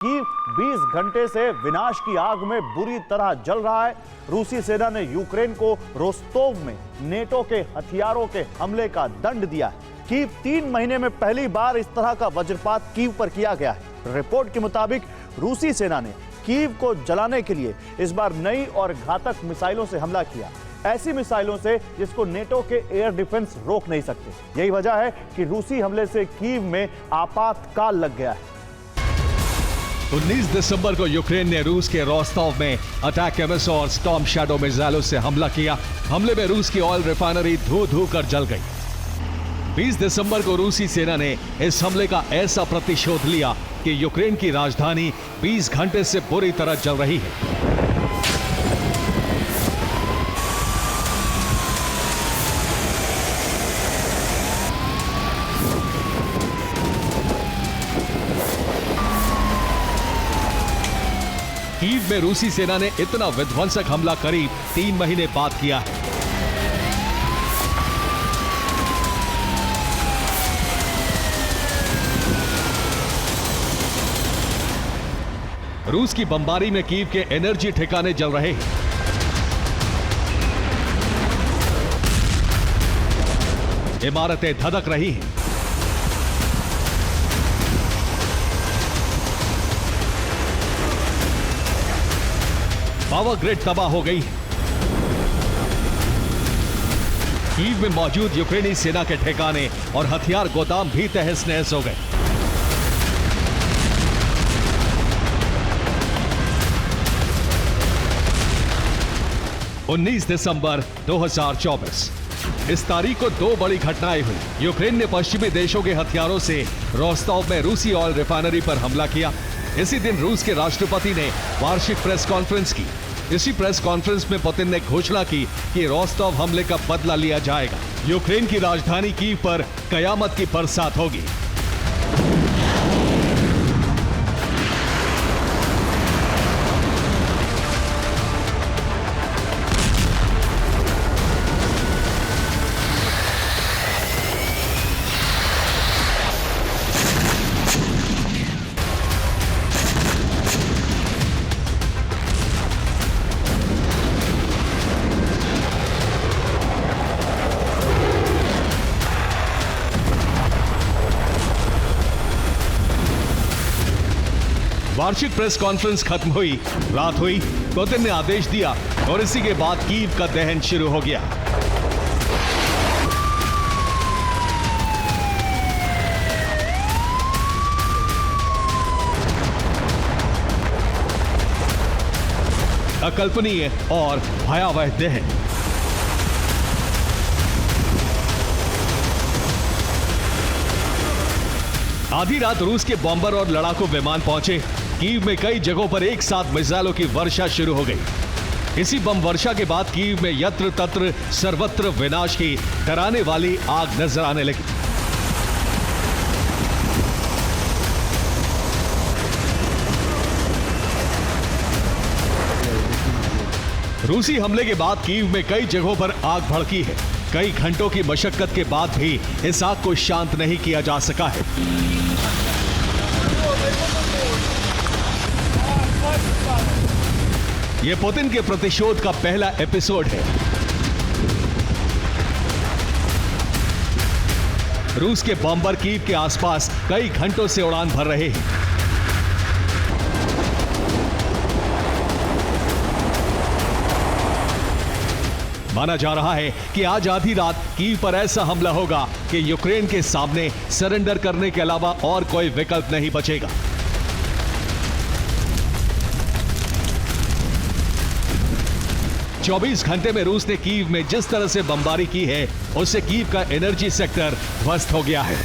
Kyiv 20 घंटे से विनाश की आग में बुरी तरह जल रहा है। रूसी सेना ने यूक्रेन को रोस्तोव में नेटो के हथियारों के हमले का दंड दिया है। कीव 3 महीने में पहली बार इस तरह का वज्रपात कीव पर किया गया है। रिपोर्ट के मुताबिक रूसी सेना ने कीव को जलाने के लिए इस बार नई और घातक मिसाइलों से हमला किया, ऐसी मिसाइलों से जिसको नेटो के एयर डिफेंस रोक नहीं सकते। यही वजह है कि रूसी हमले से कीव में आपातकाल लग गया है। 19 दिसंबर को यूक्रेन ने रूस के रोस्तोव में अटैक एमएसओ और स्टॉर्म शैडो मिसाइलों से हमला किया। हमले में रूस की ऑयल रिफाइनरी धू कर जल गई। 20 दिसंबर को रूसी सेना ने इस हमले का ऐसा प्रतिशोध लिया कि यूक्रेन की राजधानी 20 घंटे से बुरी तरह जल रही है। कीव में रूसी सेना ने इतना विध्वंसक हमला करीब 3 महीने बाद किया है। रूस की बमबारी में कीव के एनर्जी ठिकाने जल रहे हैं। इमारतें धधक रही हैं। पावर ग्रिड तबाह हो गई है। कीव में मौजूद यूक्रेनी सेना के ठिकाने और हथियार गोदाम भी तहस नहस हो गए। उन्नीस दिसंबर 2024 इस तारीख को 2 बड़ी घटनाएं हुई। यूक्रेन ने पश्चिमी देशों के हथियारों से रोस्तोव में रूसी ऑयल रिफाइनरी पर हमला किया। इसी दिन रूस के राष्ट्रपति ने वार्षिक प्रेस कॉन्फ्रेंस की। इसी प्रेस कॉन्फ्रेंस में पुतिन ने घोषणा की कि रोस्तोव हमले का बदला लिया जाएगा। यूक्रेन की राजधानी कीव पर कयामत की बरसात होगी। वार्षिक प्रेस कॉन्फ्रेंस खत्म हुई, रात हुई, पुतिन ने आदेश दिया और इसी के बाद कीव का दहन शुरू हो गया। अकल्पनीय और भयावह दहन। आधी रात रूस के बॉम्बर और लड़ाकू विमान पहुंचे। कीव में कई जगहों पर एक साथ मिसाइलों की वर्षा शुरू हो गई। इसी बम वर्षा के बाद कीव में यत्र तत्र सर्वत्र विनाश की डराने वाली आग नजर आने लगी। रूसी हमले के बाद कीव में कई जगहों पर आग भड़की है। कई घंटों की मशक्कत के बाद भी इस आग को शांत नहीं किया जा सका है। यह पुतिन के प्रतिशोध का पहला एपिसोड है। रूस के बॉम्बर कीव के आसपास कई घंटों से उड़ान भर रहे हैं। माना जा रहा है कि आज आधी रात कीव पर ऐसा हमला होगा कि यूक्रेन के सामने सरेंडर करने के अलावा और कोई विकल्प नहीं बचेगा। चौबीस घंटे में रूस ने कीव में जिस तरह से बमबारी की है, उससे कीव का एनर्जी सेक्टर ध्वस्त हो गया है।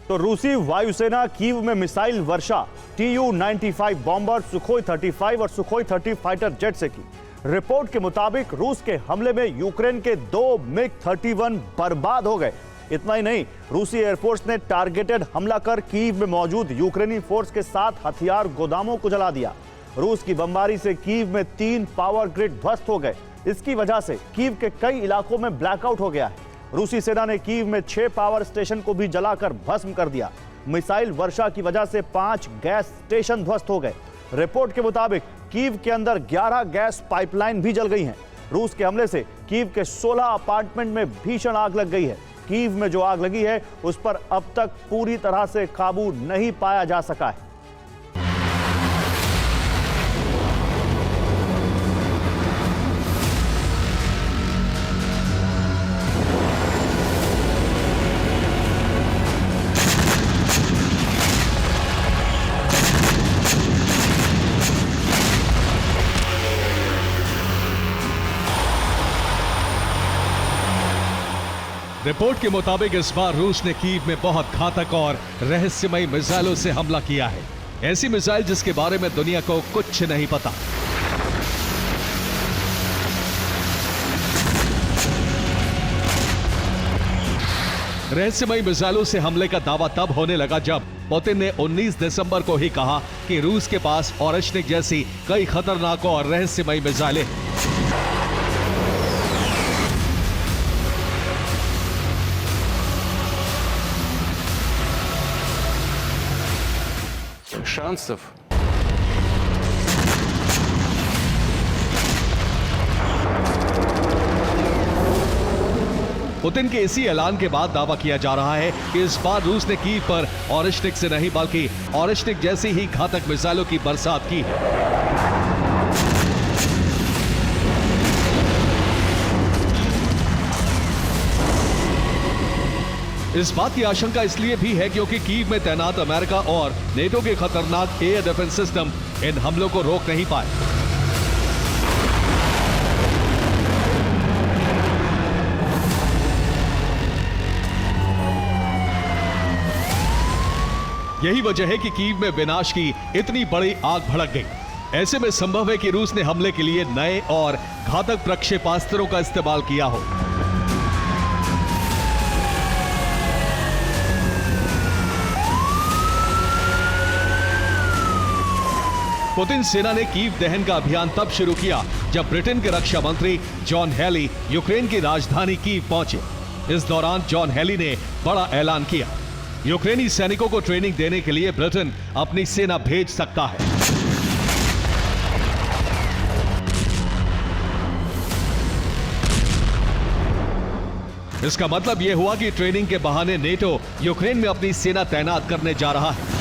तो रूसी वायुसेना कीव में मिसाइल वर्षा Tu-95 बॉम्बर, सुखोई 35 और सुखोई 30 फाइटर जेट से की। रिपोर्ट के मुताबिक रूस के हमले में यूक्रेन के 2 MiG-31 बर्बाद हो गए। इतना ही नहीं, रूसी एयरफोर्स ने टारगेटेड हमला कर कीव में मौजूद यूक्रेनी फोर्स के 7 हथियार गोदामों को जला दिया। रूस की बमबारी से कीव में 3 पावर ग्रिड ध्वस्त हो गए। इसकी वजह से कीव के कई इलाकों में ब्लैकआउट हो गया है। रूसी सेना ने कीव में 6 पावर स्टेशन को भी जलाकर भस्म कर दिया। मिसाइल वर्षा की वजह से 5 गैस स्टेशन ध्वस्त हो गए। रिपोर्ट के मुताबिक कीव के अंदर 11 गैस पाइपलाइन भी जल गई हैं। रूस के हमले से कीव के 16 अपार्टमेंट में भीषण आग लग गई है। कीव में जो आग लगी है उस पर अब तक पूरी तरह से काबू नहीं पाया जा सका है। रिपोर्ट के मुताबिक इस बार रूस ने कीव में बहुत घातक और रहस्यमयी मिसाइलों से हमला किया है। ऐसी मिसाइल जिसके बारे में दुनिया को कुछ नहीं पता। रहस्यमयी मिसाइलों से हमले का दावा तब होने लगा जब पुतिन ने 19 दिसंबर को ही कहा कि रूस के पास ओरेश्निक जैसी कई खतरनाक और रहस्यमयी मिसाइलें हैं। Шансов. पुतिन के इसी ऐलान के बाद दावा किया जा रहा है कि इस बार रूस ने कीव पर ओरेश्निक से नहीं बल्कि ओरेश्निक जैसी ही घातक मिसाइलों की बरसात की है। इस बात की आशंका इसलिए भी है क्योंकि कीव में तैनात अमेरिका और नेटो के खतरनाक एयर डिफेंस सिस्टम इन हमलों को रोक नहीं पाए। यही वजह है कि कीव में विनाश की इतनी बड़ी आग भड़क गई। ऐसे में संभव है कि रूस ने हमले के लिए नए और घातक प्रक्षेपास्त्रों का इस्तेमाल किया हो। पुतिन सेना ने कीव दहन का अभियान तब शुरू किया जब ब्रिटेन के रक्षा मंत्री जॉन हेली यूक्रेन की राजधानी कीव पहुंचे। इस दौरान जॉन हेली ने बड़ा ऐलान किया। यूक्रेनी सैनिकों को ट्रेनिंग देने के लिए ब्रिटेन अपनी सेना भेज सकता है। इसका मतलब यह हुआ कि ट्रेनिंग के बहाने नेटो यूक्रेन में अपनी सेना तैनात करने जा रहा है।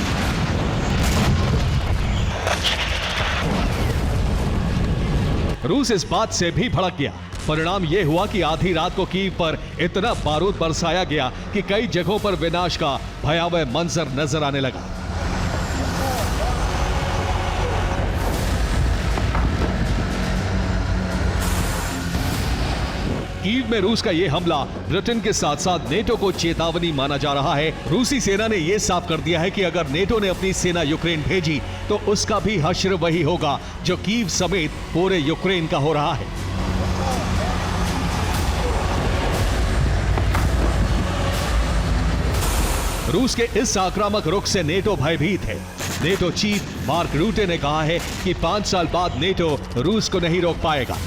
रूस इस बात से भी भड़क गया। परिणाम यह हुआ कि आधी रात को कीव पर इतना बारूद बरसाया गया कि कई जगहों पर विनाश का भयावह मंजर नजर आने लगा। कीव में रूस का यह हमला ब्रिटेन के साथ साथ नेटो को चेतावनी माना जा रहा है। रूसी सेना ने यह साफ कर दिया है कि अगर नेटो ने अपनी सेना यूक्रेन भेजी तो उसका भी हश्र वही होगा जो कीव समेत पूरे यूक्रेन का हो रहा है। रूस के इस आक्रामक रुख से नेटो भयभीत है। नेटो चीफ मार्क रूटे ने कहा है कि 5 साल बाद नेटो रूस को नहीं रोक पाएगा।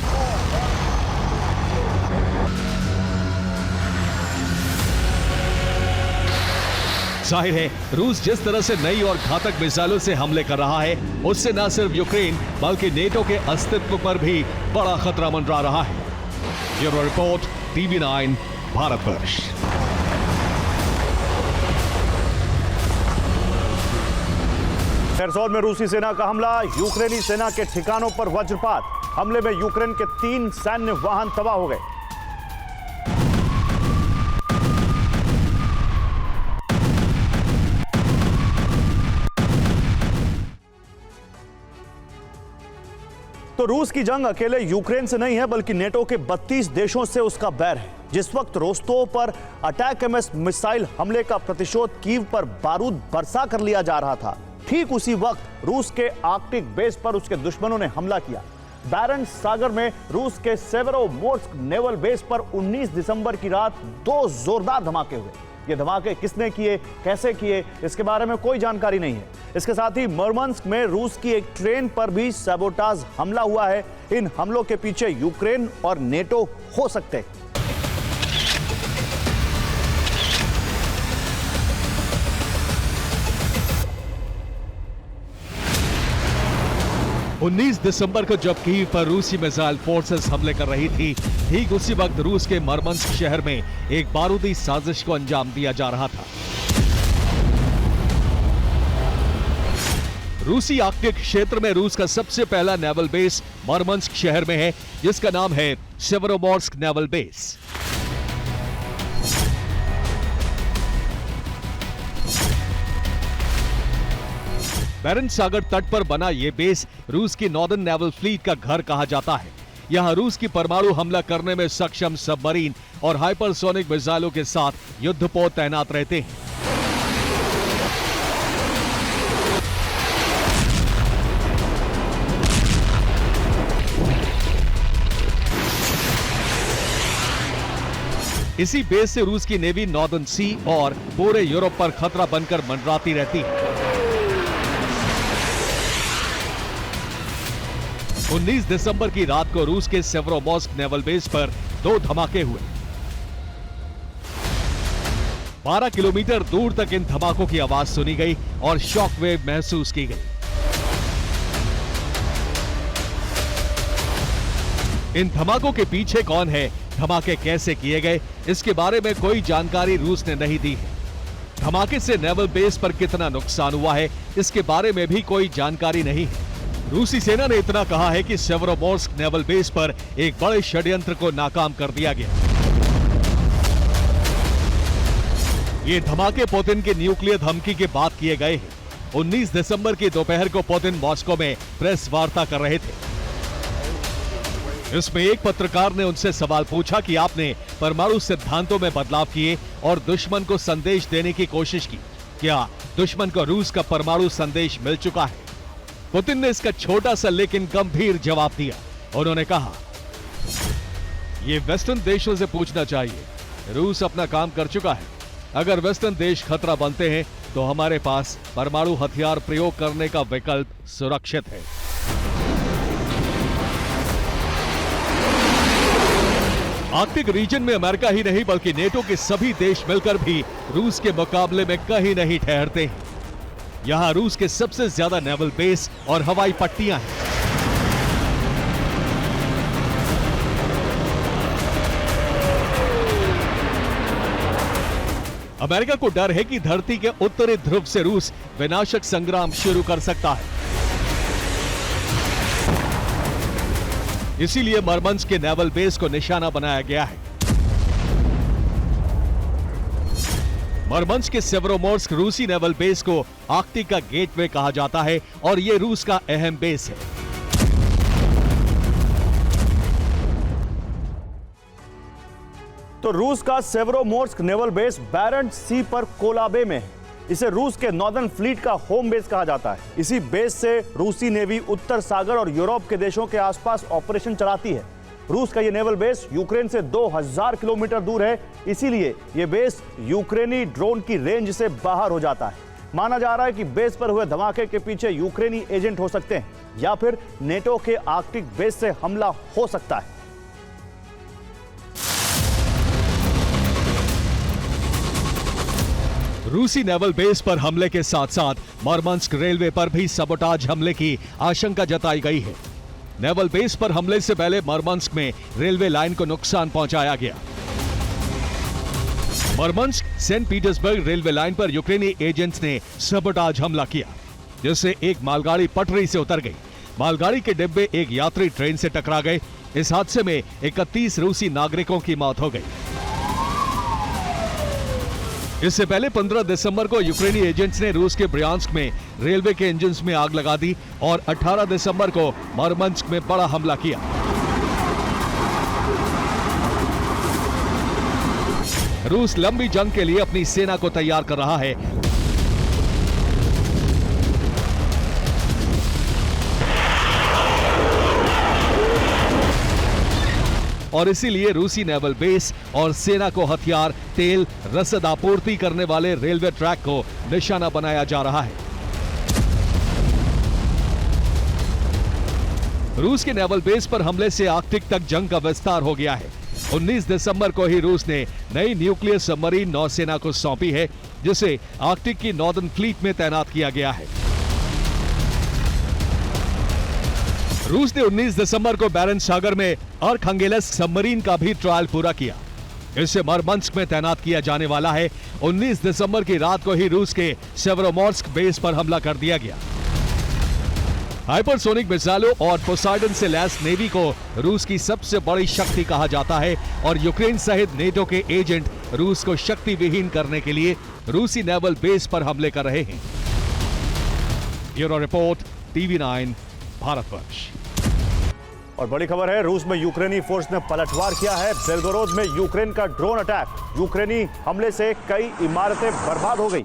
जाहिर है रूस जिस तरह से नई और घातक मिसाइलों से हमले कर रहा है उससे न सिर्फ यूक्रेन बल्कि नेटो के अस्तित्व पर भी बड़ा खतरा मंडरा रहा है। Bureau report TV9 Bharatvarsh. Kherson में रूसी सेना का हमला, यूक्रेनी सेना के ठिकानों पर वज्रपात। हमले में यूक्रेन के 3 सैन्य वाहन तबाह हो गए। तो रूस की जंग अकेले यूक्रेन से नहीं है बल्कि नेटो के 32 देशों से उसका बैर है। जिस वक्त रोस्तोव पर अटैक-एमएस मिसाइल हमले का प्रतिशोध कीव पर बारूद बरसा कर लिया जा रहा था, ठीक उसी वक्त रूस के आर्कटिक बेस पर उसके दुश्मनों ने हमला किया। बैरेंट्स सागर में रूस के सेवेरोमोर्स्क नेवल बेस पर 19 दिसंबर की रात 2 जोरदार धमाके हुए। ये धमाके किसने किए, कैसे किए, इसके बारे में कोई जानकारी नहीं है। इसके साथ ही मुर्मांस्क में रूस की एक ट्रेन पर भी सैबोटाज हमला हुआ है। इन हमलों के पीछे यूक्रेन और नेटो हो सकते हैं। 19 दिसंबर को जब कीव पर रूसी मिसाइल फोर्सेस हमले कर रही थी, ठीक उसी वक्त रूस के मरमंस्क शहर में एक बारूदी साजिश को अंजाम दिया जा रहा था। रूसी आर्कटिक क्षेत्र में रूस का सबसे पहला नेवल बेस मरमंस्क शहर में है, जिसका नाम है सेवरोमोर्स्क नेवल बेस। बैरेंट्स सागर तट पर बना यह बेस रूस की नॉर्दर्न नेवल फ्लीट का घर कहा जाता है। यहां रूस की परमाणु हमला करने में सक्षम सबमरीन और हाइपरसोनिक मिसाइलों के साथ युद्धपोत तैनात रहते हैं। इसी बेस से रूस की नेवी नॉर्दर्न सी और पूरे यूरोप पर खतरा बनकर मंडराती रहती है। 19 दिसंबर की रात को रूस के सेवरोमोर्स्क नेवल बेस पर 2 धमाके हुए। 12 किलोमीटर दूर तक इन धमाकों की आवाज सुनी गई और शॉक वेव महसूस की गई। इन धमाकों के पीछे कौन है, धमाके कैसे किए गए, इसके बारे में कोई जानकारी रूस ने नहीं दी है। धमाके से नेवल बेस पर कितना नुकसान हुआ है, इसके बारे में भी कोई जानकारी नहीं है। रूसी सेना ने इतना कहा है कि सेवरोमोर्स्क नेवल बेस पर एक बड़े षड्यंत्र को नाकाम कर दिया गया। ये धमाके पुतिन की न्यूक्लियर धमकी के बाद किए गए हैं। 19 दिसंबर की दोपहर को पुतिन मॉस्को में प्रेस वार्ता कर रहे थे। इसमें एक पत्रकार ने उनसे सवाल पूछा कि आपने परमाणु सिद्धांतों में बदलाव किए और दुश्मन को संदेश देने की कोशिश की, क्या दुश्मन को रूस का परमाणु संदेश मिल चुका है? पुतिन ने इसका छोटा सा लेकिन गंभीर जवाब दिया। उन्होंने कहा, यह वेस्टर्न देशों से पूछना चाहिए। रूस अपना काम कर चुका है। अगर वेस्टर्न देश खतरा बनते हैं तो हमारे पास परमाणु हथियार प्रयोग करने का विकल्प सुरक्षित है। आर्कटिक रीजन में अमेरिका ही नहीं बल्कि नेटो के सभी देश मिलकर भी रूस के मुकाबले में कहीं नहीं ठहरते हैं। यहां रूस के सबसे ज्यादा नेवल बेस और हवाई पट्टियां हैं। अमेरिका को डर है कि धरती के उत्तरी ध्रुव से रूस विनाशक संग्राम शुरू कर सकता है। इसीलिए मरमंस्क के नेवल बेस को निशाना बनाया गया है। मरमंस्क के सेवरोमोर्स्क रूसी नेवल बेस को आर्कटिक का गेटवे कहा जाता है और यह रूस का अहम बेस है। तो रूस का सेवरोमोर्स्क नेवल बेस बैरेंट्स सी पर कोलाबे में है। इसे रूस के नॉर्दर्न फ्लीट का होम बेस कहा जाता है। इसी बेस से रूसी नेवी उत्तर सागर और यूरोप के देशों के आसपास ऑपरेशन चलाती है। रूस का यह नेवल बेस यूक्रेन से 2000 किलोमीटर दूर है, इसीलिए यह बेस यूक्रेनी ड्रोन की रेंज से बाहर हो जाता है। माना जा रहा है कि बेस पर हुए धमाके के पीछे यूक्रेनी एजेंट हो सकते हैं या फिर नेटो के आर्कटिक बेस से हमला हो सकता है। रूसी नेवल बेस पर हमले के साथ साथ मरमंस्क रेलवे पर भी सबोटाज हमले की आशंका जताई गई है। नेवल बेस पर हमले से पहले मरमंस्क में रेलवे लाइन को नुकसान पहुंचाया गया। Murmansk Saint Petersburg railway line पर यूक्रेनी एजेंट्स ने सबोटाज हमला किया, जिससे एक मालगाड़ी पटरी से उतर गई। मालगाड़ी के डिब्बे एक यात्री ट्रेन से टकरा गए। इस हादसे में 31 रूसी नागरिकों की मौत हो गई। इससे पहले 15 दिसंबर को यूक्रेनी एजेंट्स ने रूस के ब्रियांस्क में रेलवे के इंजन्स में आग लगा दी और 18 दिसंबर को मरमंस्क में बड़ा हमला किया। रूस लंबी जंग के लिए अपनी सेना को तैयार कर रहा है। और इसीलिए रूसी नेवल बेस और सेना को हथियार, तेल, रसद आपूर्ति करने वाले रेलवे ट्रैक को निशाना बनाया जा रहा है। रूस के नेवल बेस पर हमले से आर्कटिक तक जंग का विस्तार हो गया है। 19 दिसंबर को ही रूस ने नई न्यूक्लियर सबमरीन नौसेना को सौंपी है, जिसे आर्कटिक की नॉर्दर्न फ्लीट में तैनात किया गया है। रूस ने 19 दिसंबर को बैरेंट्स सागर में अर्खंगेल्स्क सबमरीन का भी ट्रायल पूरा किया। इसे मरमंस्क में तैनात किया जाने वाला है। 19 दिसंबर की रात को ही रूस के सेवरोमोर्स्क बेस पर हमला कर दिया गया। हाइपरसोनिक मिसाइलों और पोसाइडन से लैस नेवी को रूस की सबसे बड़ी शक्ति कहा जाता है और यूक्रेन सहित नेटो के एजेंट रूस को शक्ति विहीन करने के लिए रूसी नेवल बेस पर हमले कर रहे हैं। Bureau report, TV9 Bharatvarsh. और बड़ी खबर है, रूस में यूक्रेनी फोर्स ने पलटवार किया है। बेलगोरोद में यूक्रेन का ड्रोन अटैक। यूक्रेनी हमले से कई इमारतें बर्बाद हो गई।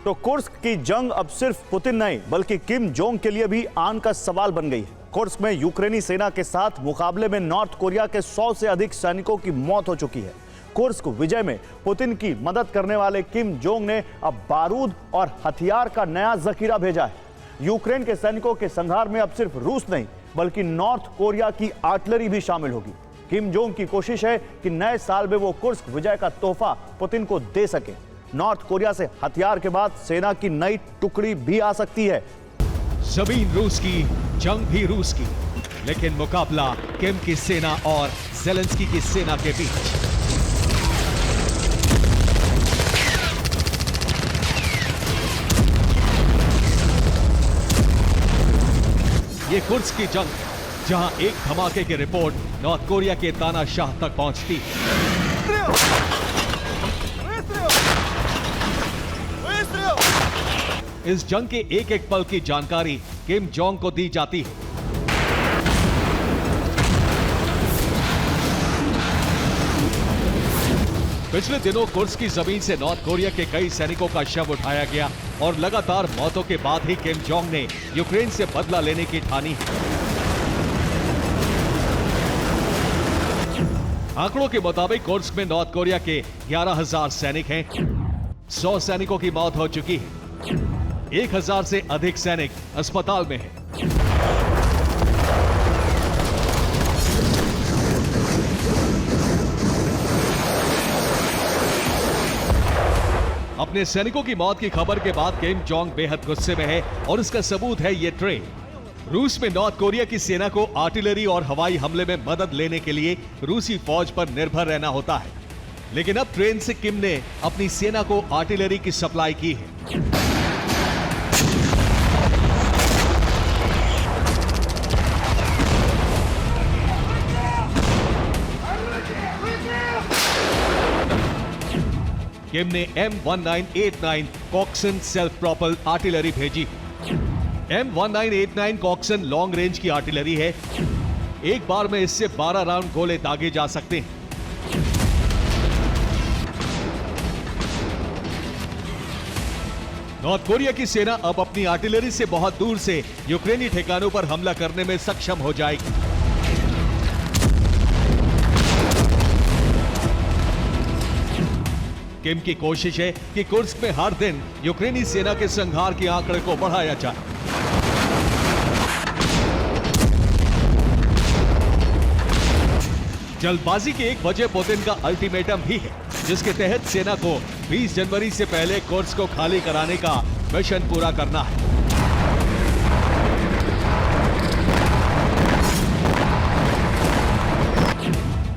तो कुर्स्क की जंग अब सिर्फ पुतिन नहीं बल्कि किम जोंग के लिए भी आन का सवाल बन गई है। कुर्स्क में यूक्रेनी सेना के साथ मुकाबले में नॉर्थ कोरिया के 100 से अधिक सैनिकों की मौत हो चुकी है। कुर्स्क विजय में पुतिन की मदद करने वाले किम जोंग ने अब बारूद और हथियार का नया जखीरा भेजा है। यूक्रेन के सैनिकों के संहार में अब सिर्फ रूस नहीं बल्कि नॉर्थ कोरिया की आर्टिलरी भी शामिल होगी। किम जोंग की कोशिश है कि नए साल में वो कुर्स्क विजय का तोहफा पुतिन को दे सके। नॉर्थ कोरिया से हथियार के बाद सेना की नई टुकड़ी भी आ सकती है। जमीन रूस की, जंग भी रूस की, लेकिन मुकाबला किम की सेना और ज़ेलेंस्की की सेना के बीच। ये कुर्स्क की जंग है जहां एक धमाके की रिपोर्ट नॉर्थ कोरिया के तानाशाह तक पहुंचती है। इस जंग के एक एक पल की जानकारी किम जोंग को दी जाती है। पिछले दिनों कुर्स्क की जमीन से नॉर्थ कोरिया के कई सैनिकों का शव उठाया गया और लगातार मौतों के बाद ही किम जोंग ने यूक्रेन से बदला लेने की ठानी है। आंकड़ों के मुताबिक कुर्स्क में नॉर्थ कोरिया के 11,000 सैनिक हैं। 100 सैनिकों की मौत हो चुकी है। 1,000 से अधिक सैनिक अस्पताल में हैं। अपने सैनिकों की मौत की खबर के बाद किम जोंग बेहद गुस्से में है और इसका सबूत है ये ट्रेन। रूस में नॉर्थ कोरिया की सेना को आर्टिलरी और हवाई हमले में मदद लेने के लिए रूसी फौज पर निर्भर रहना होता है, लेकिन अब ट्रेन से किम ने अपनी सेना को आर्टिलरी की सप्लाई की है। किम ने M1989 Coxon self propel artillery भेजी। M1989 कॉक्सन लॉन्ग रेंज की आर्टिलरी है। एक बार में इससे 12 राउंड गोले दागे जा सकते हैं। नॉर्थ कोरिया की सेना अब अपनी आर्टिलरी से बहुत दूर से यूक्रेनी ठिकानों पर हमला करने में सक्षम हो जाएगी। किम की कोशिश है कि कुर्स्क में हर दिन यूक्रेनी सेना के संहार के आंकड़े को बढ़ाया जाए। जल्दबाजी की एक वजह पुतिन का अल्टीमेटम भी है, जिसके तहत सेना को 20 जनवरी से पहले कुर्स्क को खाली कराने का मिशन पूरा करना है।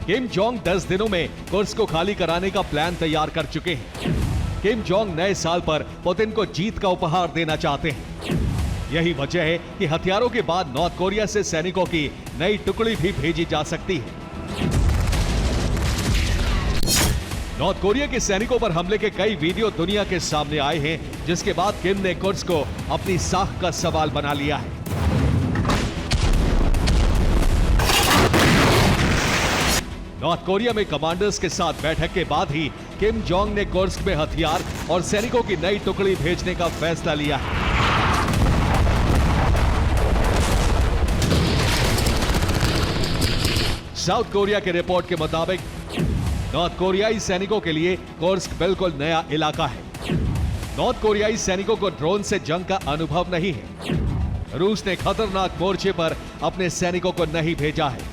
किम जोंग 10 दिनों में कुर्स्क को खाली कराने का प्लान तैयार कर चुके हैं। किम जोंग नए साल पर पुतिन को जीत का उपहार देना चाहते हैं। यही वजह है कि हथियारों के बाद नॉर्थ कोरिया से सैनिकों की नई टुकड़ी भी भेजी जा सकती है। नॉर्थ कोरिया के सैनिकों पर हमले के कई वीडियो दुनिया के सामने आए हैं, जिसके बाद किम ने कुर्स्क को अपनी साख का सवाल बना लिया है। नॉर्थ कोरिया में कमांडर्स के साथ बैठक के बाद ही किम जोंग ने कुर्स्क में हथियार और सैनिकों की नई टुकड़ी भेजने का फैसला लिया है। साउथ कोरिया के रिपोर्ट के मुताबिक नॉर्थ कोरियाई सैनिकों के लिए कुर्स्क बिल्कुल नया इलाका है। नॉर्थ कोरियाई सैनिकों को ड्रोन से जंग का अनुभव नहीं है। रूस ने खतरनाक मोर्चे पर अपने सैनिकों को नहीं भेजा है।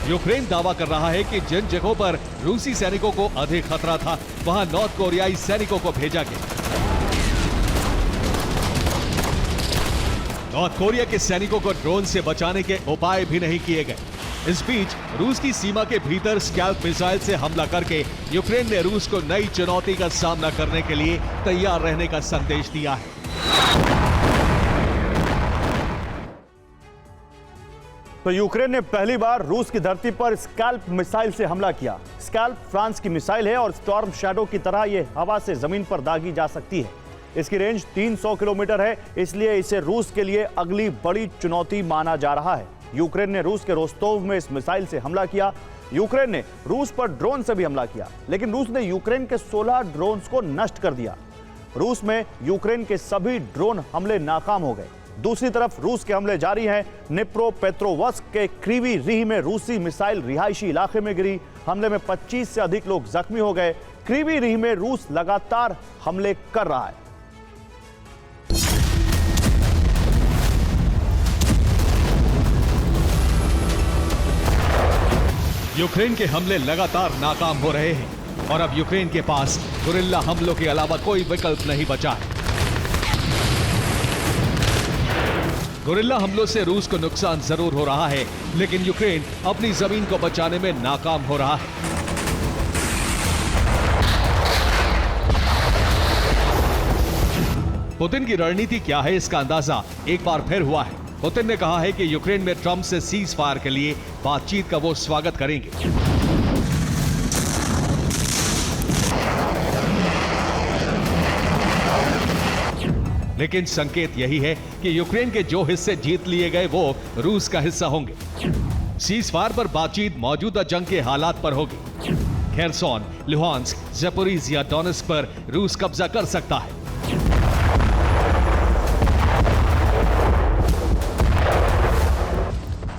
यूक्रेन दावा कर रहा है कि जिन जगहों पर रूसी सैनिकों को अधिक खतरा था, वहां नॉर्थ कोरियाई सैनिकों को भेजा गया। नॉर्थ कोरिया के सैनिकों को ड्रोन से बचाने के उपाय भी नहीं किए गए। इस बीच रूस की सीमा के भीतर स्कैल्प मिसाइल से हमला करके यूक्रेन ने रूस को नई चुनौती का सामना करने के लिए तैयार रहने का संदेश दिया है। तो यूक्रेन ने पहली बार रूस की धरती पर स्कैल्प मिसाइल से हमला किया। स्कैल्प फ्रांस की मिसाइल है और स्टॉर्म शैडो की तरह यह हवा से जमीन पर दागी जा सकती है। इसकी रेंज 300 किलोमीटर है, इसलिए इसे रूस के लिए अगली बड़ी चुनौती माना जा रहा है। यूक्रेन ने रूस के रोस्तोव में इस मिसाइल से हमला किया। यूक्रेन ने रूस पर ड्रोन से भी हमला किया, लेकिन रूस ने यूक्रेन के 16 ड्रोन्स को नष्ट कर दिया। रूस में यूक्रेन के सभी ड्रोन हमले नाकाम हो गए। दूसरी तरफ रूस के हमले जारी हैं। निप्रोपेट्रोवस्क के क्रीवी रीह में रूसी मिसाइल रिहायशी इलाके में गिरी। हमले में 25 से अधिक लोग जख्मी हो गए। क्रीवी रीह में रूस लगातार हमले कर रहा है। यूक्रेन के हमले लगातार नाकाम हो रहे हैं और अब यूक्रेन के पास गुरिल्ला हमलों के अलावा कोई विकल्प नहीं बचा है। गुरिल्ला हमलों से रूस को नुकसान जरूर हो रहा है, लेकिन यूक्रेन अपनी जमीन को बचाने में नाकाम हो रहा है। पुतिन की रणनीति क्या है, इसका अंदाजा एक बार फिर हुआ है। पुतिन ने कहा है कि यूक्रेन में ट्रंप से सीज फायर के लिए बातचीत का वो स्वागत करेंगे। लेकिन संकेत यही है कि यूक्रेन के जो हिस्से जीत लिए गए वो रूस का हिस्सा होंगे। सीज फायर पर बातचीत मौजूदा जंग के हालात पर होगी। खेरसोन, लुहांस्क, ज़पोरिज़िया, डोनेत्स्क पर रूस कब्जा कर सकता है।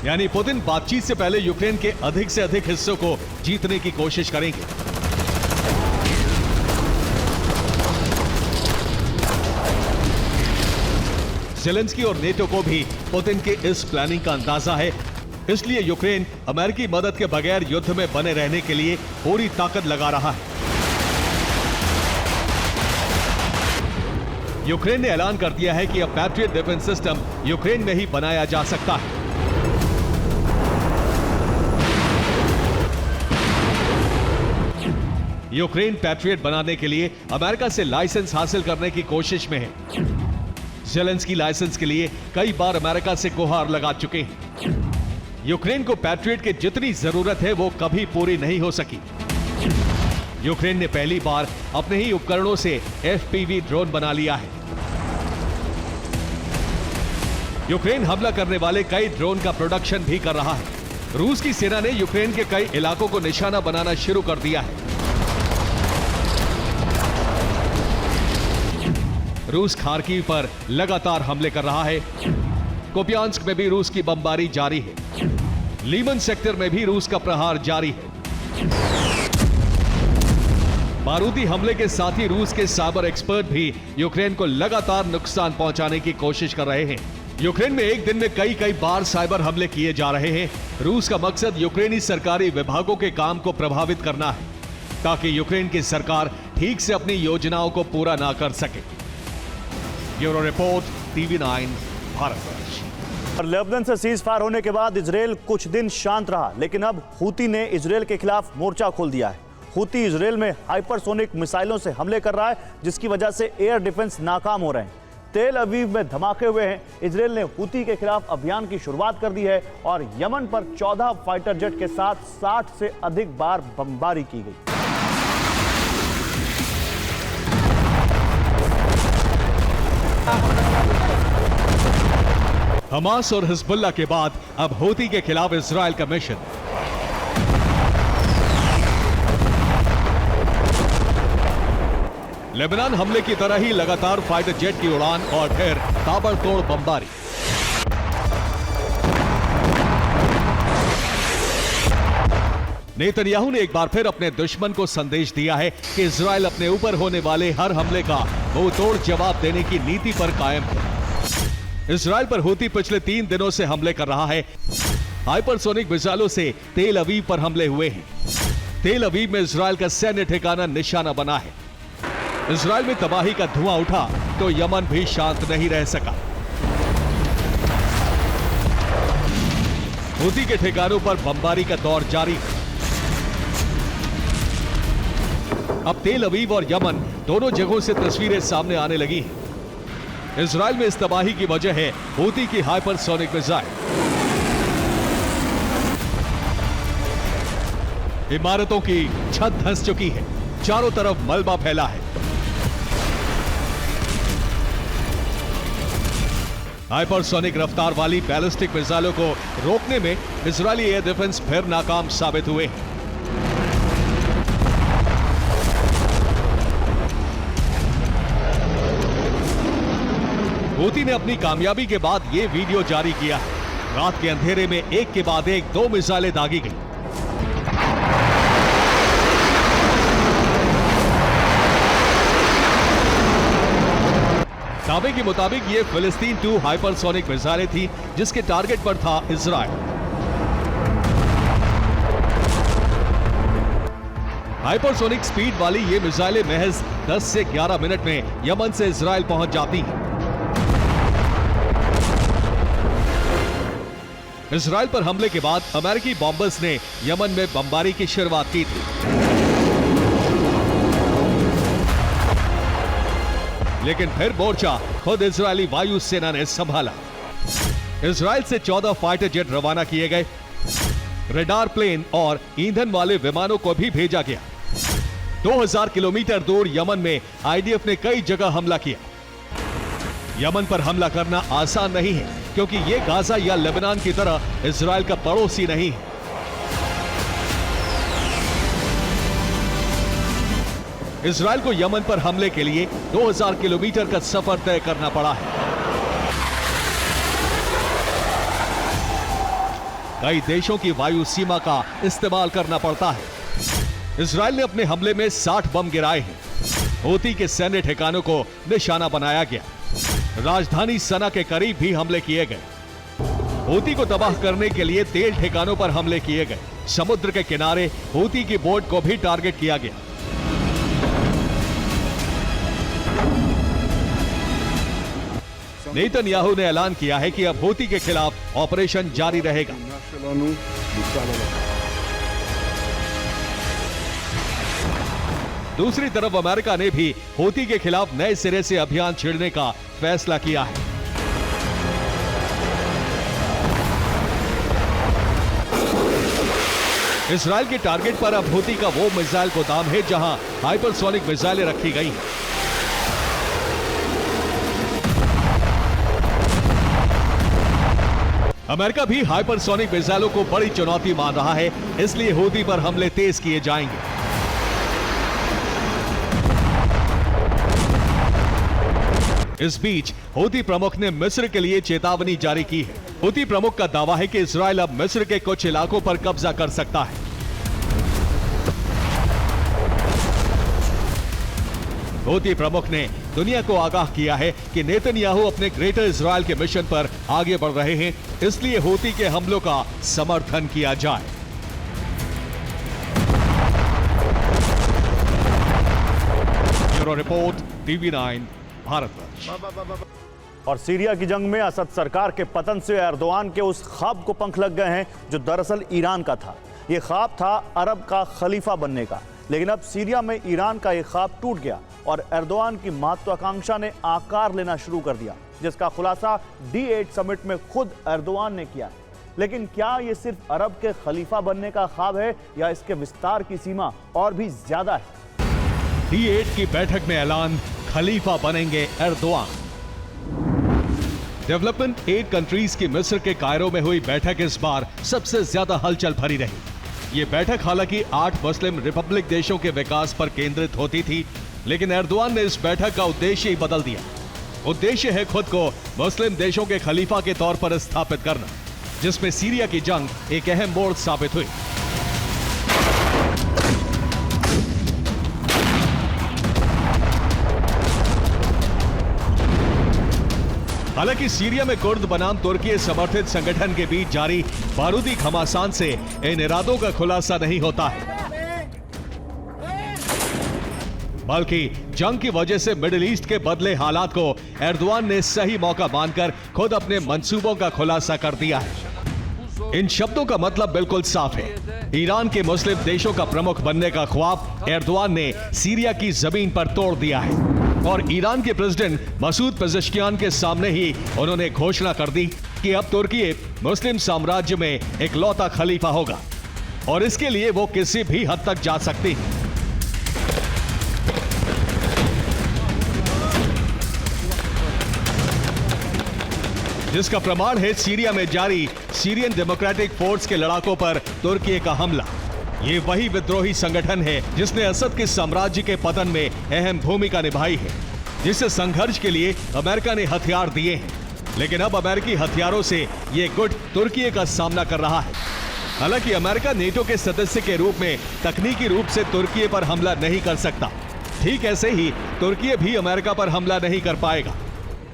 यानी पुतिन बातचीत से पहले यूक्रेन के अधिक से अधिक हिस्सों को जीतने की कोशिश करेंगे। ज़ेलेंस्की और नेटो को भी पुतिन के इस प्लानिंग का अंदाजा है, इसलिए यूक्रेन अमेरिकी मदद के बगैर युद्ध में बने रहने के लिए पूरी ताकत लगा रहा है। यूक्रेन ने ऐलान कर दिया है कि अब पैट्रियट डिफेंस सिस्टम यूक्रेन में ही बनाया जा सकता है। यूक्रेन पैट्रियट बनाने के लिए अमेरिका से लाइसेंस हासिल करने की कोशिश में है। ज़ेलेंस्की लाइसेंस के लिए कई बार अमेरिका से गुहार लगा चुके हैं। यूक्रेन को पैट्रियट की जितनी जरूरत है वो कभी पूरी नहीं हो सकी। यूक्रेन ने पहली बार अपने ही उपकरणों से FPV ड्रोन बना लिया है। यूक्रेन हमला करने वाले कई ड्रोन का प्रोडक्शन भी कर रहा है। रूस की सेना ने यूक्रेन के कई इलाकों को निशाना बनाना शुरू कर दिया है। रूस खार्किव पर लगातार हमले कर रहा है। कुपियांस्क में भी रूस की बमबारी जारी है। लीमन सेक्टर में भी रूस का प्रहार जारी है। बारूदी हमले के साथ ही रूस के साइबर एक्सपर्ट भी यूक्रेन को लगातार नुकसान पहुंचाने की कोशिश कर रहे हैं। यूक्रेन में एक दिन में कई बार साइबर हमले किए जा रहे हैं। रूस का मकसद यूक्रेनी सरकारी विभागों के काम को प्रभावित करना है, ताकि यूक्रेन की सरकार ठीक से अपनी योजनाओं को पूरा ना कर सके। Bureau report, TV9 Bharatvarsh. Lebanon से सीज फायर होने के बाद इजराइल कुछ दिन शांत रहा, लेकिन अब हूती ने इजराइल के खिलाफ मोर्चा खोल दिया है। हूती इजराइल में हाइपरसोनिक मिसाइलों से हमले कर रहा है, जिसकी वजह से एयर डिफेंस नाकाम हो रहे हैं। तेल अवीव में धमाके हुए हैं। इजराइल ने हूती के खिलाफ अभियान की शुरुआत कर दी है और यमन पर 14 फाइटर जेट के साथ 60 से अधिक बार बमबारी की गई। हमास और हिजबुल्लाह के बाद अब हूती के खिलाफ इजराइल का मिशन। लेबनान हमले की तरह ही लगातार फाइटर जेट की उड़ान और फिर ताबड़तोड़ बमबारी। नेतन्याहू ने एक बार फिर अपने दुश्मन को संदेश दिया है कि इजराइल अपने ऊपर होने वाले हर हमले का मुंहतोड़ जवाब देने की नीति पर कायम है। इजराइल पर हूती पिछले 3 दिनों से हमले कर रहा है। हाइपरसोनिक मिसाइलों से तेल अवीव पर हमले हुए हैं। तेल अवीव में इजराइल का सैन्य ठिकाना निशाना बना है। इजराइल में तबाही का धुआं उठा तो यमन भी शांत नहीं रह सका। हूती के ठिकानों पर बमबारी का दौर जारी है। अब तेल अवीव और यमन दोनों जगहों से तस्वीरें सामने आने लगी हैं। इजराइल में इस तबाही की वजह है हूती की हाइपरसोनिक मिसाइल। इमारतों की छत धंस चुकी है, चारों तरफ मलबा फैला है। हाइपरसोनिक रफ्तार वाली बैलिस्टिक मिसाइलों को रोकने में इजरायली एयर डिफेंस फिर नाकाम साबित हुए हैं। हूती ने अपनी कामयाबी के बाद यह वीडियो जारी किया है। रात के अंधेरे में एक के बाद एक 2 मिसाइलें दागी गई। दावे के मुताबिक ये फिलिस्तीन 2 हाइपरसोनिक मिसाइलें थी जिसके टारगेट पर था इजराइल। हाइपरसोनिक स्पीड वाली ये मिसाइलें महज 10 से 11 मिनट में यमन से इजराइल पहुंच जाती हैं। इजराइल पर हमले के बाद अमेरिकी बॉम्बर्स ने यमन में बमबारी की शुरुआत की थी, लेकिन फिर मोर्चा खुद इजरायली वायु सेना ने संभाला। इजराइल से 14 फाइटर जेट रवाना किए गए, रडार प्लेन और ईंधन वाले विमानों को भी भेजा गया। 2000 किलोमीटर दूर यमन में आईडीएफ ने कई जगह हमला किया। यमन पर हमला करना आसान नहीं है क्योंकि यह गाजा या लेबनान की तरह इजराइल का पड़ोसी नहीं है। इजराइल को यमन पर हमले के लिए 2000 किलोमीटर का सफर तय करना पड़ा है। कई देशों की वायु सीमा का इस्तेमाल करना पड़ता है। इजराइल ने अपने हमले में 60 बम गिराए हैं। हूती के सैन्य ठिकानों को निशाना बनाया गया। राजधानी सना के करीब भी हमले किए गए। हूती को तबाह करने के लिए तेल ठिकानों पर हमले किए गए। समुद्र के किनारे हूती की बोट को भी टारगेट किया गया। नेतन्याहू ने ऐलान किया है कि अब हूती के खिलाफ ऑपरेशन जारी रहेगा। दूसरी तरफ अमेरिका ने भी हूती के खिलाफ नए सिरे से अभियान छेड़ने का फैसला किया है। इजराइल के टारगेट पर अब हूती का वो मिसाइल गोदाम है जहां हाइपरसोनिक मिसाइलें रखी गई हैं। अमेरिका भी हाइपरसोनिक मिसाइलों को बड़ी चुनौती मान रहा है, इसलिए हूती पर हमले तेज किए जाएंगे। इस बीच हूती प्रमुख ने मिस्र के लिए चेतावनी जारी की है। हूती प्रमुख का दावा है कि इजराइल अब मिस्र के कुछ इलाकों पर कब्जा कर सकता है। हूती प्रमुख ने दुनिया को आगाह किया है कि नेतन्याहू अपने ग्रेटर इजराइल के मिशन पर आगे बढ़ रहे हैं, इसलिए हूती के हमलों का समर्थन किया जाए। Bureau report, TV9 Bharatvarsh. और सीरिया की जंग में असद सरकार के पतन से एर्दोआन के उस ख्वाब को पंख लग गए हैं जो दरअसल ईरान का था। यह ख्वाब था अरब का खलीफा बनने का, लेकिन अब सीरिया में ईरान का यह ख्वाब टूट गया और एर्दोआन की महत्वाकांक्षा ने आकार लेना शुरू कर दिया, जिसका खुलासा D8 समिट में खुद एर्दोआन ने किया। लेकिन क्या यह सिर्फ अरब के खलीफा बनने का ख्वाब है या इसके विस्तार की सीमा और भी ज्यादा है? D8 की बैठक में ऐलान, खलीफा बनेंगे एर्दोआन। डेवलपमेंट 8 कंट्रीज की मिस्र के कायरो में हुई बैठक इस बार सबसे ज्यादा हलचल भरी रही। ये बैठक हालांकि 8 मुस्लिम रिपब्लिक देशों के विकास पर केंद्रित होती थी, लेकिन एर्दोआन ने इस बैठक का उद्देश्य ही बदल दिया। उद्देश्य है खुद को मुस्लिम देशों के खलीफा के तौर पर स्थापित करना, जिसमें सीरिया की जंग एक अहम मोड़ साबित हुई। हालांकि सीरिया में कुर्द बनाम तुर्की समर्थित संगठन के बीच जारी बारूदी घमासान से इन इरादों का खुलासा नहीं होता है, बल्कि जंग की वजह से मिडिल ईस्ट के बदले हालात को एर्दोआन ने सही मौका मानकर खुद अपने मंसूबों का खुलासा कर दिया है। इन शब्दों का मतलब बिल्कुल साफ है। ईरान के मुस्लिम देशों का प्रमुख बनने का ख्वाब एर्दोआन ने सीरिया की जमीन पर तोड़ दिया है और ईरान के प्रेसिडेंट मसूद पेजेश्कियान के सामने ही उन्होंने घोषणा कर दी कि अब तुर्की मुस्लिम साम्राज्य में इकलौता खलीफा होगा और इसके लिए वो किसी भी हद तक जा सकती है। जिसका प्रमाण है सीरिया में जारी सीरियन डेमोक्रेटिक फोर्स के लड़ाकों पर तुर्की का हमला। ये वही विद्रोही संगठन है जिसने असद के साम्राज्य के पतन में अहम भूमिका निभाई है, जिससे संघर्ष के लिए अमेरिका ने हथियार दिए हैं। लेकिन अब अमेरिकी हथियारों से ये गुट तुर्की का सामना कर रहा है। हालांकि अमेरिका नेटो के सदस्य के रूप में तकनीकी रूप से तुर्की पर हमला नहीं कर सकता, ठीक ऐसे ही तुर्की भी अमेरिका पर हमला नहीं कर पाएगा।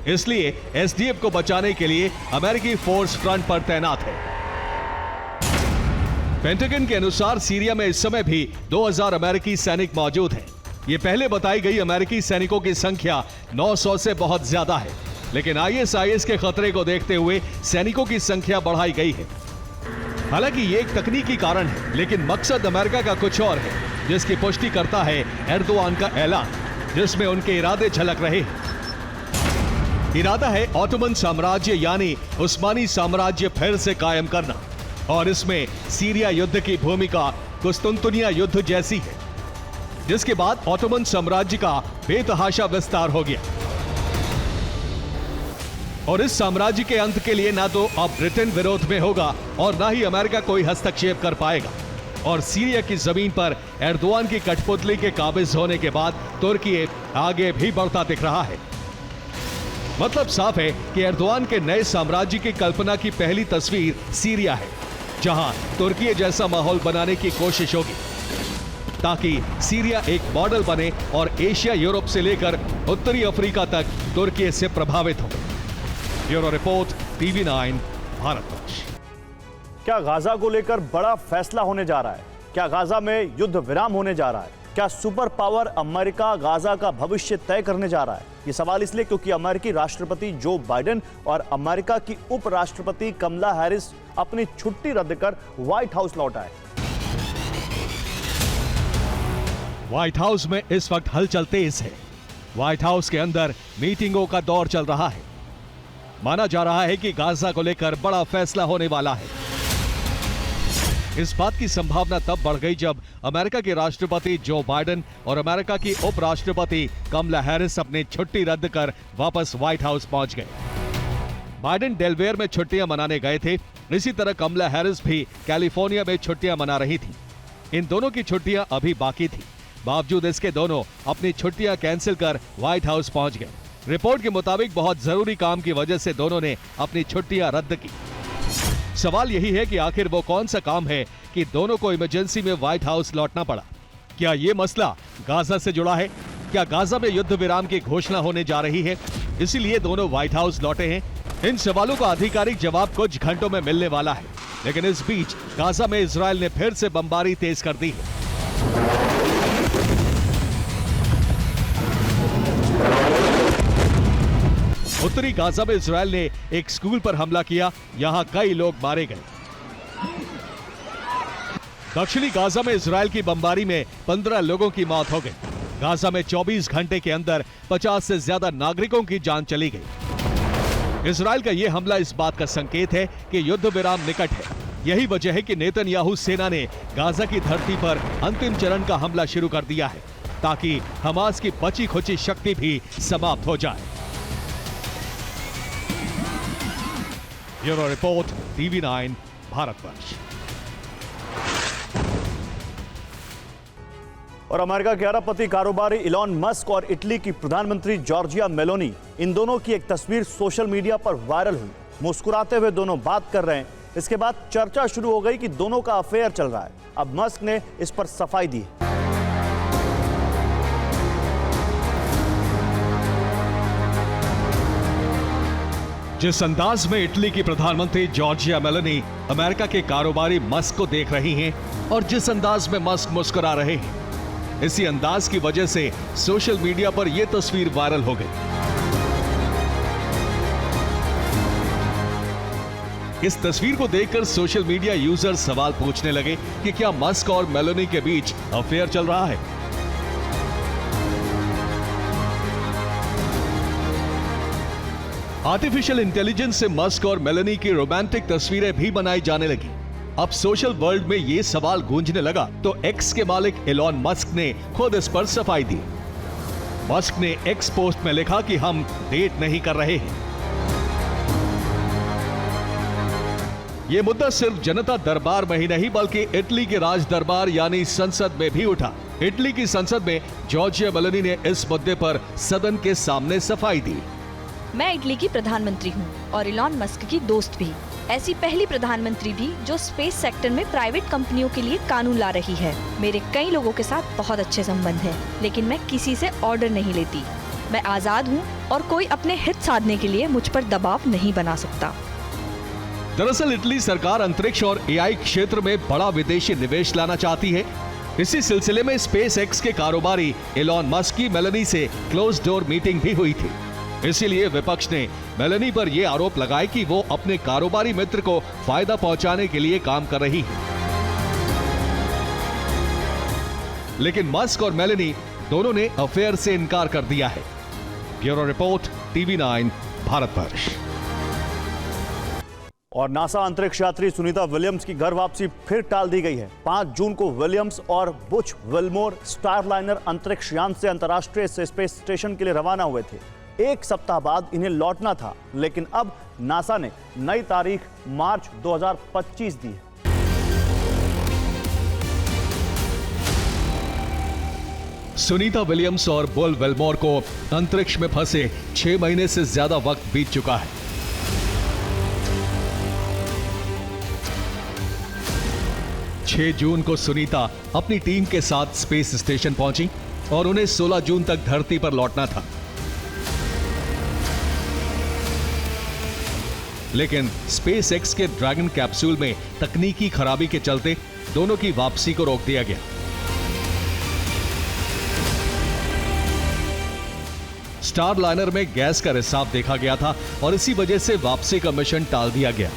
इसलिए एसडीएफ को बचाने के लिए अमेरिकी फोर्स फ्रंट पर तैनात है। पेंटागन के अनुसार सीरिया में इस समय भी 2000 अमेरिकी सैनिक मौजूद हैं। ये पहले बताई गई अमेरिकी सैनिकों की संख्या 900 से बहुत ज्यादा है, लेकिन आईएसआईएस के खतरे को देखते हुए सैनिकों की संख्या बढ़ाई गई है। हालांकि ये एक तकनीकी कारण है, लेकिन मकसद अमेरिका का कुछ और है, जिसकी पुष्टि करता है एर्दोआन का ऐलान, जिसमें उनके इरादे झलक रहे हैं। इरादा है ऑटोमन साम्राज्य यानी उस्मानी साम्राज्य फिर से कायम करना, और इसमें सीरिया युद्ध की भूमिका कुस्तुनतुनिया युद्ध जैसी है, जिसके बाद ऑटोमन साम्राज्य का बेतहाशा विस्तार हो गया। और इस साम्राज्य के अंत के लिए ना तो अब ब्रिटेन विरोध में होगा और ना ही अमेरिका कोई हस्तक्षेप कर पाएगा। और सीरिया की जमीन पर एर्दोआन की कठपुतली के काबिज होने के बाद तुर्की आगे भी बढ़ता दिख रहा है। मतलब साफ है कि एर्दोआन के नए साम्राज्य की कल्पना की पहली तस्वीर सीरिया है, जहां तुर्की जैसा माहौल बनाने की कोशिश होगी ताकि सीरिया एक मॉडल बने और एशिया यूरोप से लेकर उत्तरी अफ्रीका तक तुर्की से प्रभावित हो। Bureau report, TV9 Bharatvarsh. क्या गाजा को लेकर बड़ा फैसला होने जा रहा है? क्या गाजा में युद्ध विराम होने जा रहा है? क्या सुपर पावर अमेरिका गाजा का भविष्य तय करने जा रहा है? ये सवाल इसलिए क्योंकि अमेरिकी राष्ट्रपति जो बाइडेन और अमेरिका की उपराष्ट्रपति कमला हैरिस अपनी छुट्टी रद्द कर व्हाइट हाउस लौट आए। व्हाइट हाउस में इस वक्त हलचल तेज है। व्हाइट हाउस के अंदर मीटिंगों का दौर चल रहा है। माना जा रहा है कि गाजा को लेकर बड़ा फैसला होने वाला है। इस बात की संभावना तब बढ़ गई जब अमेरिका के राष्ट्रपति जो बाइडेन और अमेरिका की उपराष्ट्रपति कमला हैरिस अपनी छुट्टी रद्द कर वापस व्हाइट हाउस पहुंच गए। बाइडेन डेलवेयर में छुट्टियां मनाने गए थे, इसी तरह कमला हैरिस भी कैलिफोर्निया में छुट्टियां मना रही थी। इन दोनों की छुट्टियां अभी बाकी थी, बावजूद इसके दोनों अपनी छुट्टियां कैंसिल कर व्हाइट हाउस पहुंच गए। रिपोर्ट के मुताबिक बहुत जरूरी काम की वजह से दोनों ने अपनी छुट्टियां रद्द की। सवाल यही है कि आखिर वो कौन सा काम है कि दोनों को इमरजेंसी में व्हाइट हाउस लौटना पड़ा। क्या ये मसला गाजा से जुड़ा है? क्या गाजा में युद्ध विराम की घोषणा होने जा रही है, इसीलिए दोनों व्हाइट हाउस लौटे हैं? इन सवालों का आधिकारिक जवाब कुछ घंटों में मिलने वाला है। लेकिन इस बीच गाजा में इजरायल ने फिर से बमबारी तेज कर दी है। उत्तरी गाजा में इजरायल ने एक स्कूल पर हमला किया, यहां कई लोग मारे गए। दक्षिणी गाजा में इजरायल की बमबारी में 15 लोगों की मौत हो गई। गाजा में 24 घंटे के अंदर 50 से ज्यादा नागरिकों की जान चली गई। इजरायल का यह हमला इस बात का संकेत है कि युद्ध विराम निकट है। यही वजह है कि नेतन्याहू सेना ने गाजा की धरती पर अंतिम चरण का हमला शुरू कर दिया है, ताकि हमास की बची खुची शक्ति भी समाप्त हो जाए। Bureau report, TV9 Bharatvarsh. और अमेरिका के अरबपति कारोबारी इलॉन मस्क और इटली की प्रधानमंत्री जॉर्जिया मेलोनी, इन दोनों की एक तस्वीर सोशल मीडिया पर वायरल हुई। मुस्कुराते हुए दोनों बात कर रहे हैं। इसके बाद चर्चा शुरू हो गई कि दोनों का अफेयर चल रहा है। अब मस्क ने इस पर सफाई दी है। जिस अंदाज में इटली की प्रधानमंत्री जॉर्जिया मेलोनी अमेरिका के कारोबारी मस्क को देख रही हैं और जिस अंदाज में मस्क मुस्कुरा रहे हैं, इसी अंदाज की वजह से सोशल मीडिया पर यह तस्वीर वायरल हो गई। इस तस्वीर को देखकर सोशल मीडिया यूजर सवाल पूछने लगे कि क्या मस्क और मेलोनी के बीच अफेयर चल रहा है। आर्टिफिशियल इंटेलिजेंस से मस्क और मेलोनी की रोमांटिक तस्वीरें भी बनाई जाने लगी। अब सोशल वर्ल्ड में यह सवाल गूंजने लगा तो एक्स के मालिक एलॉन मस्क ने खुद इस पर सफाई दी। मस्क ने एक्स पोस्ट में लिखा कि हम डेट नहीं कर रहे हैं। यह मुद्दा सिर्फ जनता दरबार में ही नहीं बल्कि इटली के राज दरबार यानी संसद में भी उठा। इटली की संसद में जॉर्जिया मेलोनी ने इस मुद्दे पर सदन के सामने सफाई दी। मैं इटली की प्रधानमंत्री हूँ और इलॉन मस्क की दोस्त भी। ऐसी पहली प्रधानमंत्री भी जो स्पेस सेक्टर में प्राइवेट कंपनियों के लिए कानून ला रही है। मेरे कई लोगों के साथ बहुत अच्छे संबंध हैं, लेकिन मैं किसी से ऑर्डर नहीं लेती। मैं आजाद हूँ और कोई अपने हित साधने के लिए मुझ पर दबाव नहीं बना सकता। दरअसल इटली सरकार अंतरिक्ष और एआई क्षेत्र में बड़ा विदेशी निवेश लाना चाहती है। इसी सिलसिले में स्पेस एक्स के कारोबारी एलॉन मस्क की मेलोनी से क्लोज डोर मीटिंग भी हुई थी। इसीलिए विपक्ष ने मेलोनी पर यह आरोप लगाया कि वो अपने कारोबारी मित्र को फायदा पहुंचाने के लिए काम कर रही है। लेकिन मस्क और मेलोनी दोनों ने अफेयर से इनकार कर दिया है। Bureau report, TV9 Bharatvarsh. और नासा अंतरिक्ष यात्री सुनीता विलियम्स की घर वापसी फिर टाल दी गई है। 5 जून को विलियम्स और बुच विल्मोर स्टारलाइनर अंतरिक्ष यान से अंतर्राष्ट्रीय स्पेस स्टेशन के लिए रवाना हुए थे। 1 सप्ताह बाद इन्हें लौटना था, लेकिन अब नासा ने नई तारीख मार्च 2025 दी है। सुनीता विलियम्स और बुल विल्मोर को अंतरिक्ष में फंसे 6 महीने से ज्यादा वक्त बीत चुका है। 6 जून को सुनीता अपनी टीम के साथ स्पेस स्टेशन पहुंची और उन्हें 16 जून तक धरती पर लौटना था। लेकिन स्पेस एक्स के ड्रैगन कैप्सूल में तकनीकी खराबी के चलते दोनों की वापसी को रोक दिया गया। स्टारलाइनर में गैस का रिसाव देखा गया था और इसी वजह से वापसी का मिशन टाल दिया गया।